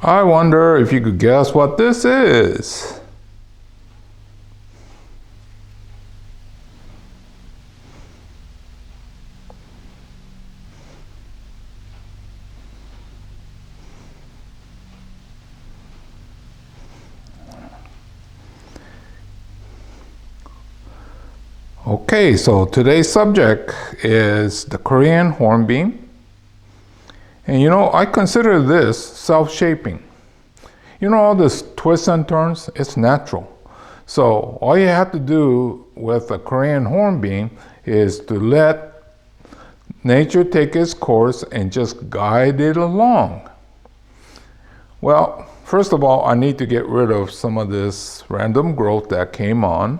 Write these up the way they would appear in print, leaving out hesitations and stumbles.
I wonder if you could guess what this is. Okay, so today's subject is the Korean hornbeam. And you know, I consider this self-shaping. You know, all this twists and turns, it's natural. So all you have to do with a Korean hornbeam is to let nature take its course and just guide it along. Well, first of all, I need to get rid of some of this random growth that came on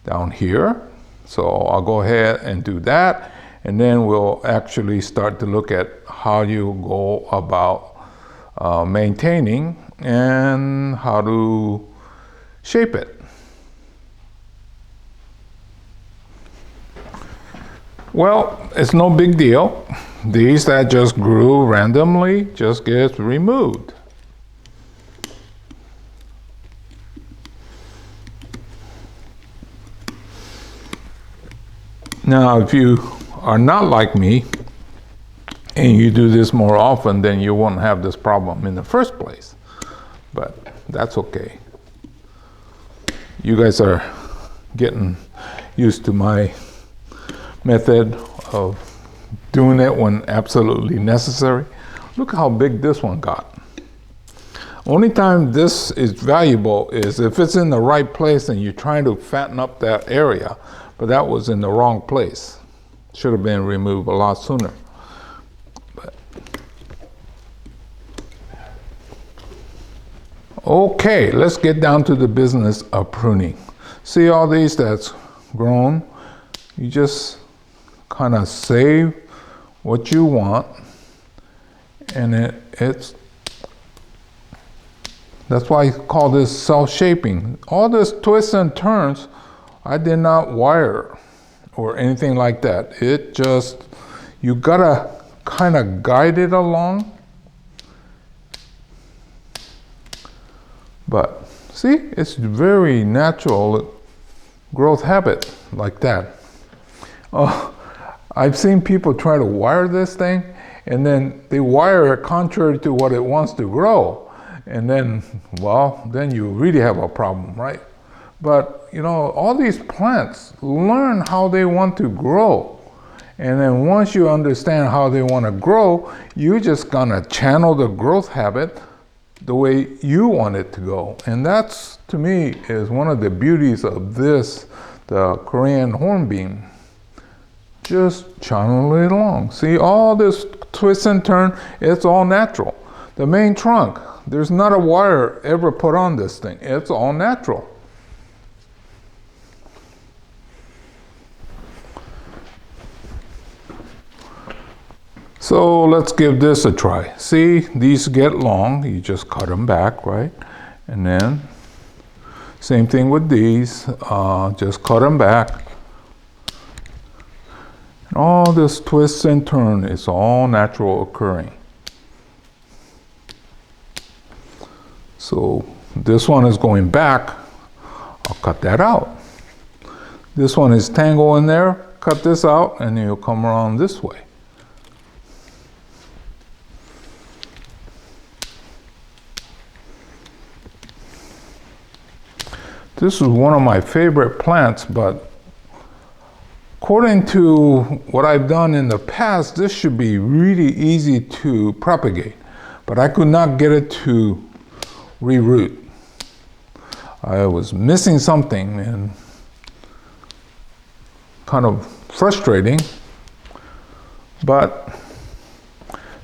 down here. So I'll go ahead and do that, and then we'll actually start to look at how you go about maintaining and how to shape it. Well, it's no big deal. These that just grew randomly just get removed. Now, if you are not like me and you do this more often, then you won't have this problem in the first place. But that's okay. You guys are getting used to my method of doing it when absolutely necessary. Look how big this one got. Only time this is valuable is if it's in the right place and you're trying to fatten up that area. But that was in the wrong place. Should have been removed a lot sooner. But. Okay, let's get down to the business of pruning. See all these that's grown? You just kind of save what you want, and that's why I call this self-shaping. All this twists and turns, I did not wire or anything like that. It just, you gotta kind of guide it along. But see, it's very natural growth habit like that. Oh, I've seen people try to wire this thing and then they wire it contrary to what it wants to grow. And then, well, then you really have a problem, right? But, you know, all these plants learn how they want to grow. And then once you understand how they want to grow, you're just going to channel the growth habit the way you want it to go. And that's, to me, is one of the beauties of this, the Korean hornbeam. Just channel it along. See, all this twist and turn, it's all natural. The main trunk, there's not a wire ever put on this thing. It's all natural. So let's give this a try. See, these get long, you just cut them back, right? And then, same thing with these, just cut them back. And all this twist and turn is all natural occurring. So this one is going back, I'll cut that out. This one is tangled in there, cut this out, and you'll come around this way. This is one of my favorite plants, but according to what I've done in the past, this should be really easy to propagate, but I could not get it to reroot. I was missing something and kind of frustrating, but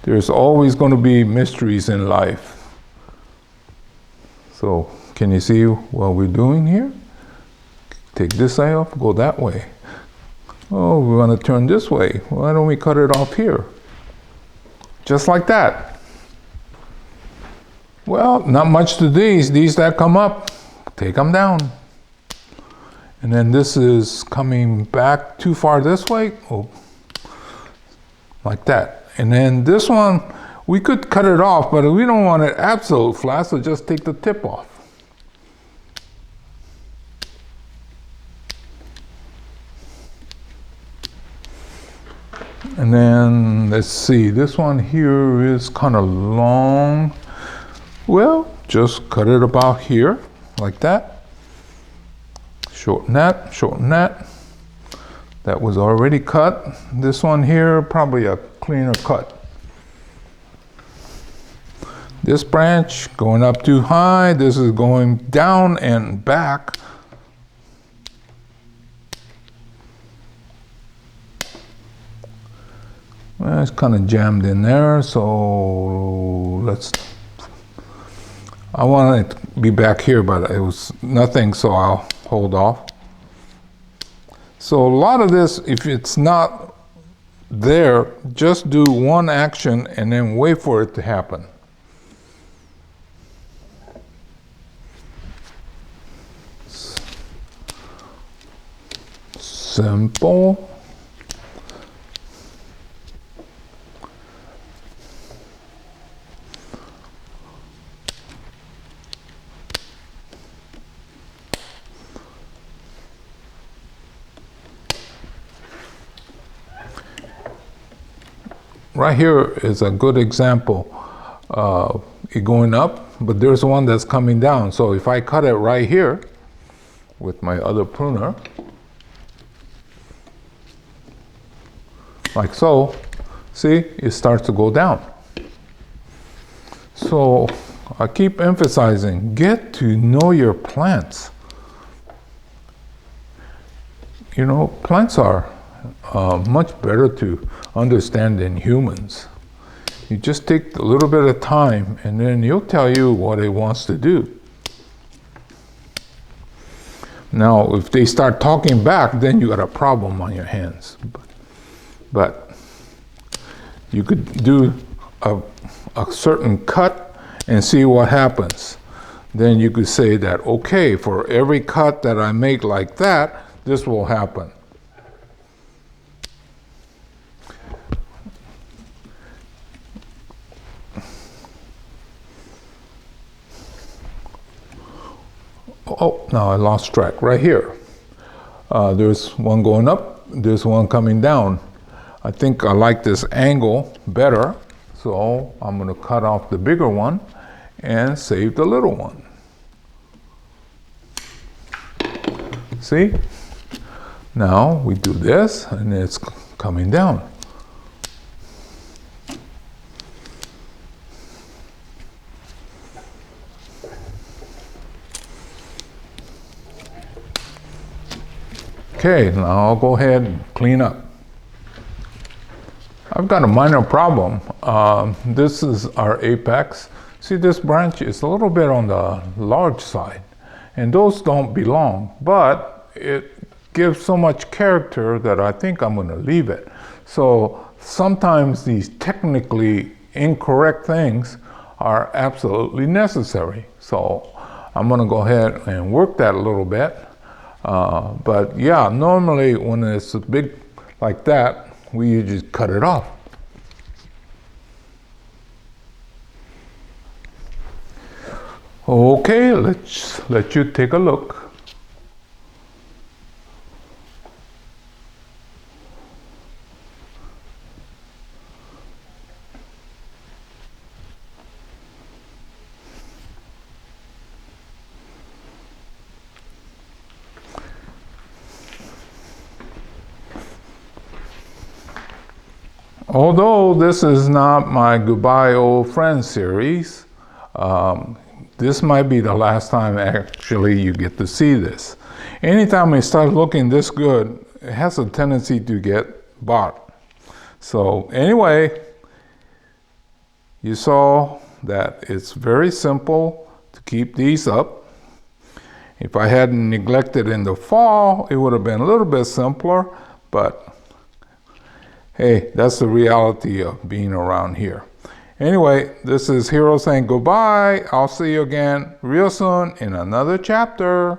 there's always going to be mysteries in life. So, can you see what we're doing here? Take this side off, go that way. Oh, we want to turn this way. Why don't we cut it off here? Just like that. Well, not much to these. These that come up, take them down. And then this is coming back too far this way. Oh, like that. And then this one, We could cut it off, but we don't want it absolute flat, so just take the tip off. And then, let's see, this one here is kind of long. Well, just cut it about here, like that. Shorten that, shorten that. That was already cut. This one here, probably a cleaner cut. This branch going up too high, this is going down and back. Well, it's kind of jammed in there, so I want it to be back here, but it was nothing, so I'll hold off. So a lot of this, if it's not there, just do one action and then wait for it to happen. Simple. Right here is a good example. It going up, but there's one that's coming down. So if I cut it right here with my other pruner, like so, see, it starts to go down. So I keep emphasizing, get to know your plants. You know, plants are much better to understand than humans. You just take a little bit of time and then he'll tell you what it wants to do. Now, if they start talking back, then you got a problem on your hands. But you could do a certain cut and see what happens. Then you could say that, okay, for every cut that I make like that, this will happen. Oh, now I lost track. Right here. There's one going up, there's one coming down. I think I like this angle better, so I'm going to cut off the bigger one and save the little one. See? Now we do this and it's coming down. Okay, now I'll go ahead and clean up. I've got a minor problem. This is our apex. See, this branch is a little bit on the large side, and those don't belong, but it gives so much character that I think I'm going to leave it. So sometimes these technically incorrect things are absolutely necessary. So I'm going to go ahead and work that a little bit. But yeah, normally when it's big like that, we just cut it off. Okay, let's let you take a look. Although this is not my Goodbye Old Friend series, this might be the last time actually you get to see this. Anytime it starts looking this good, it has a tendency to get bought. So anyway, you saw that it's very simple to keep these up. If I hadn't neglected in the fall, it would have been a little bit simpler, but hey, that's the reality of being around here. Anyway, this is Hiro saying goodbye. I'll see you again real soon in another chapter.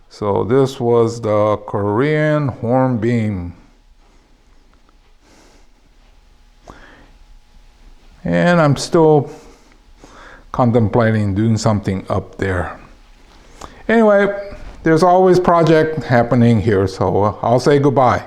So this was the Korean Hornbeam. And I'm still contemplating doing something up there. Anyway, there's always project happening here, so I'll say goodbye.